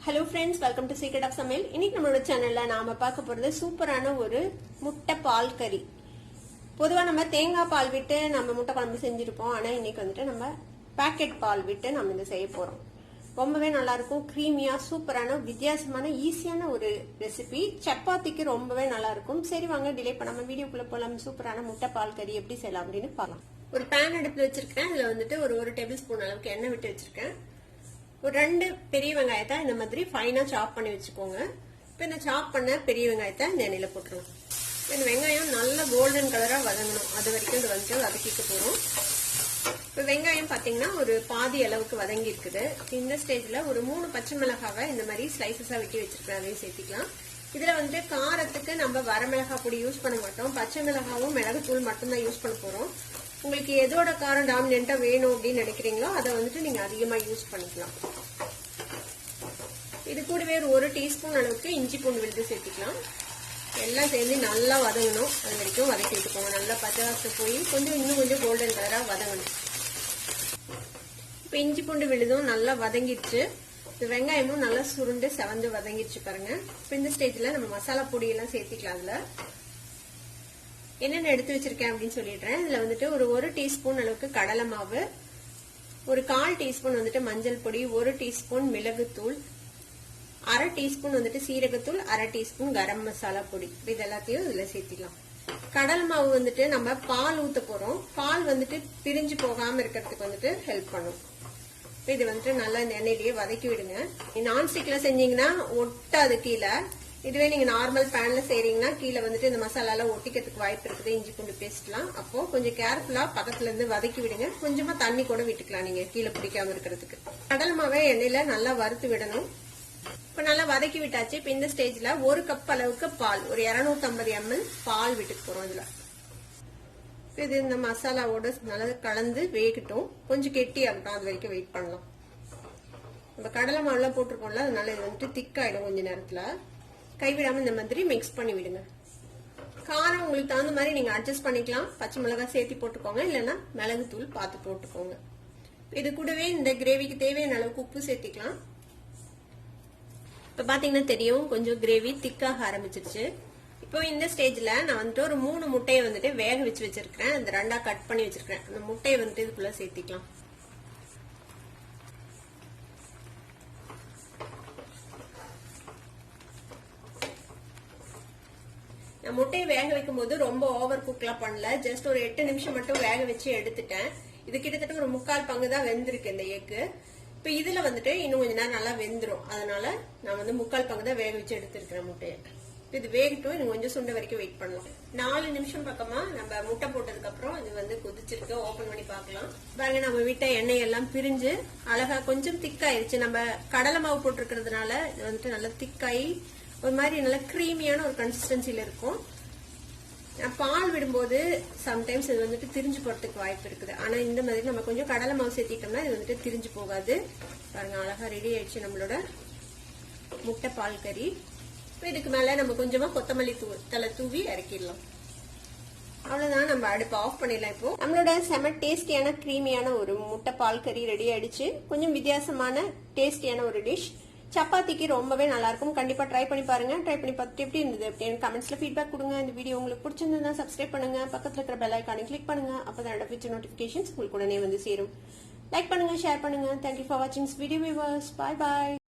Hello friends, welcome to secret of சமையல். இன்னைக்கு நம்மளோட சேனல்ல நாம பார்க்க போறது சூப்பரான ஒரு முட்டை பால் கறி. பொதுவா நம்ம தேங்காய் பால் விட்டு நம்ம முட்டை குழம்பு செஞ்சிருப்போம். ஆனா இன்னைக்கு வந்துட்டு நம்ம பாக்கெட் பால் விட்டு நம்ம இதை செய்ய போறோம். ரொம்பவே நல்லா இருக்கும். கிரீமியா சூப்பரான வித்தியாசமான ஈஸியான ஒரு ரெசிபி. சப்பாத்திக்கு ரொம்பவே நல்லா இருக்கும். சரி வாங்க டிலே பண்ணாம வீடியோக்குள்ள போலாம். சூப்பரான முட்டை பால் கறி எப்படி செய்யலாம் அப்படின்னு பார்க்கலாம். ஒரு பேன் அடுப்புல வச்சிருக்கேன். இதுல வந்துட்டு ஒரு டேபிள் ஸ்பூன் அளவுக்கு எண்ணெய் விட்டு வச்சிருக்கேன். ஒரு 2 பெரிய வெங்காயத்தை இந்த மாதிரி ஃபைனா சாப் பண்ணி வச்சுக்கோங்க. இப்போ இந்த சாப் பண்ண பெரிய வெங்காயத்தை இந்த எண்ணெயில போட்டுருவோம். இந்த வெங்காயம் நல்ல கோல்டன் கலரா வதங்கணும். அது வரைக்கும் இது வந்து வதக்கிக்க போறோம். இப்போ வெங்காயம் பாத்தீங்கன்னா ஒரு பாதி அளவுக்கு வதங்கி இருக்குது. இந்த ஸ்டேஜ்ல ஒரு 3 பச்சை மிளகாவை இந்த மாதிரி ஸ்லைசஸா வெட்டி வச்சிருக்கேன். அதையும் சேர்த்திக்கலாம். இதுல வந்து காரத்துக்கு நம்ம வரமிளகாய் பொடி யூஸ் பண்ண மாட்டோம். பச்சை மிளகாவும் மிளகுத்தூள் மட்டும்தான் யூஸ் பண்ண போறோம். உங்களுக்கு எதோட காரம் டாமினண்டா வேணும் அப்படின்னு நினைக்கிறீங்களோ அதை வந்துட்டு நீங்க அதிகமா யூஸ் பண்ணிக்கலாம். இது கூடவே ஒரு டீஸ்பூன் அளவுக்கு இஞ்சி பூண்டு விழுது சேர்த்துக்கலாம். எல்லாம் சேர்ந்து நல்லா வதங்கணும். அது வரைக்கும் வதக்கி விட்டுக்கோங்க. நல்லா பச்சை வாசனை போய் இன்னும் கொஞ்சம் கோல்டன் கலரா வதங்கணும். இப்ப இஞ்சி பூண்டு விழுதும் நல்லா வதங்கிடுச்சு. வெங்காயமும் நல்லா சுருண்டு செவந்து வதங்கிடுச்சு பாருங்க. இப்ப இந்த ஸ்டேஜ்ல நம்ம மசாலா பொடியெல்லாம் சேர்த்திக்கலாம். அதுல என்னென்ன எடுத்து வச்சிருக்கேன் அப்படின்னு சொல்லிடுறேன். இதுல வந்துட்டு ஒரு டீஸ்பூன் அளவுக்கு கடலை மாவு, ஒரு 1/4 டீஸ்பூன் வந்துட்டு மஞ்சள் பொடி, 1 டீஸ்பூன் மிளகுத்தூள், 1/2 டீஸ்பூன் வந்துட்டு சீரகத்தூள், 1/2 டீஸ்பூன் கரம் மசாலா பொடி. இது எல்லாத்தையும் இதுல சேர்த்திக்கலாம். கடலை மாவு வந்துட்டு நம்ம பால் ஊத்த போறோம். பால் வந்துட்டு பிரிஞ்சு போகாம இருக்கிறதுக்கு வந்துட்டு ஹெல்ப் பண்ணும். இது வந்துட்டு நல்லா இந்த எண்ணெயிலேயே வதக்கி விடுங்க. நான்ஸ்டிக்ல செஞ்சீங்கன்னா ஒட்டாது கீழே. இதுவே நீங்க நார்மல் பேன்ல செய்றீங்கன்னா கீழே வந்துட்டு இந்த மசாலா எல்லாம் ஒட்டிக்கிறதுக்கு வாய்ப்பு இருக்குது. இஞ்சி பூண்டு பேஸ்ட்லாம். அப்போ கொஞ்சம் கேர்ஃபுல்லா பக்கத்துல இருந்து வதக்கி விடுங்க. கொஞ்சமா தண்ணி கூட விட்டுக்கலாம் நீங்க கீழே பிடிக்காம இருக்கிறதுக்கு. கடல் மாவை எண்ணெயில நல்லா வறுத்து விடணும். இப்ப நல்லா வதக்கி விட்டாச்சு. இப்ப இந்த ஸ்டேஜ்ல 1 கப் அளவுக்கு பால், ஒரு 250 ml பால் விட்டுக்கு போறோம். இதுல இது இந்த மசாலாவோட நல்லா கலந்து வேகட்டும். கொஞ்சம் கெட்டி ஆகட்டும். அது வரைக்கும் வெயிட் பண்ணலாம். நம்ம கடலை மாவுலாம் போட்டிருக்கோம்ல, அதனால இது வந்துட்டு திக்காயிடும். கொஞ்ச நேரத்துல கைவிடாம இந்த மாதிரி மிக்ஸ் பண்ணி விடுங்க. காரம் உங்களுக்கு தகுந்த மாதிரி நீங்க அட்ஜஸ்ட் பண்ணிக்கலாம். பச்சை மிளகாய் சேர்த்து போட்டுக்கோங்க, இல்லைன்னா மிளகு தூள் பார்த்து போட்டுக்கோங்க. இது கூடவே இந்த கிரேவிக்கு தேவையான அளவுக்கு உப்பு சேர்த்திக்கலாம். இப்ப பாத்தீங்கன்னா தெரியும் கொஞ்சம் கிரேவி திக்காக ஆரம்பிச்சிருச்சு. இப்போ இந்த ஸ்டேஜ்ல நான் வந்துட்டு ஒரு 3 முட்டையை வந்துட்டு வேக வச்சு வச்சிருக்கேன். அந்த 2ஆ கட் பண்ணி வச்சிருக்கேன். அந்த முட்டையை வந்துட்டு இதுக்குள்ள சேர்த்திக்கலாம். நான் முட்டையை வேக வைக்கும் போது ரொம்ப ஓவர் குக்லாம் பண்ணல. ஜஸ்ட் ஒரு 8 நிமிஷம் மட்டும் வேக வச்சு எடுத்துட்டேன். இது கிட்டத்தட்ட ஒரு 3/4 பங்கு தான் வெந்திருக்கு இந்த எக்கு. இப்ப இதுல வந்துட்டு இன்னும் கொஞ்ச நேரம் நல்லா வெந்துரும். அதனால நான் வந்து 3/4 பங்கு தான் வேக வச்சு எடுத்திருக்கிறேன் முட்டையை. இது வேகட்டும். இன்னும் கொஞ்சம் சுண்ட வரைக்கும் வெயிட் பண்ணலாம். 4 நிமிஷம் பக்கமா நம்ம முட்டை போட்டதுக்கு அப்புறம் இது வந்து கொதிச்சிருக்கு. ஓபன் பண்ணி பார்க்கலாம். பாருங்க, நம்ம விட்ட எண்ணெய் எல்லாம் பிரிஞ்சு அழகா கொஞ்சம் திக்காயிருச்சு. நம்ம கடலை மாவு போட்டிருக்கிறதுனால இது வந்துட்டு நல்லா திக்காயி ஒரு மாதிரி நல்ல கிரீமியான ஒரு கன்சிஸ்டன்சில இருக்கும். பால் விடும்போது சம்டைம்ஸ் இது வந்துட்டு திரிஞ்சு போறதுக்கு வாய்ப்பு இருக்குது. ஆனா இந்த மாதிரி நம்ம கொஞ்சம் கடலை மாவு சேர்த்திட்டோம்னா இது வந்துட்டு திரிஞ்சு போகாது. பாருங்க, அழகா ரெடி ஆயிடுச்சு நம்மளோட முட்டை பால் கறி. இதுக்கு மேல நம்ம கொஞ்சமா கொத்தமல்லி தலை தூவி இறக்கிடலாம். அவ்வளவுதான், நம்ம அடுப்பு ஆஃப் பண்ணிடலாம். இப்போ நம்மளோட செம டேஸ்டியான கிரீமியான ஒரு முட்டை பால் கறி ரெடி ஆயிடுச்சு. கொஞ்சம் வித்தியாசமான டேஸ்டியான ஒரு டிஷ். சப்பாத்திக்கு ரொம்பவே நல்லா இருக்கும். கண்டிப்பா ட்ரை பண்ணி பாருங்க. ட்ரை பண்ணி பார்த்துட்டு எப்படி இருந்தது அப்படின்னு கமெண்ட்ஸ்ல ஃபீட்பேக் கொடுங்க. இந்த வீடியோ உங்களுக்கு பிடிச்சிருந்ததுன்னா சப்ஸ்கிரைப் பண்ணுங்க. பக்கத்துல இருக்கிற பெல் ஐகானை கிளிக் பண்ணுங்க. அப்பதான் என்னோட ஃபியூச்சர் நோட்டிபிகேஷன்ஸ் உங்களுக்கு உடனே வந்து சேரும். லைக் பண்ணுங்க, ஷேர் பண்ணுங்க. தேங்க்யூ ஃபார் வாட்சிங் வீடியோ வியூவர்ஸ். Bye bye.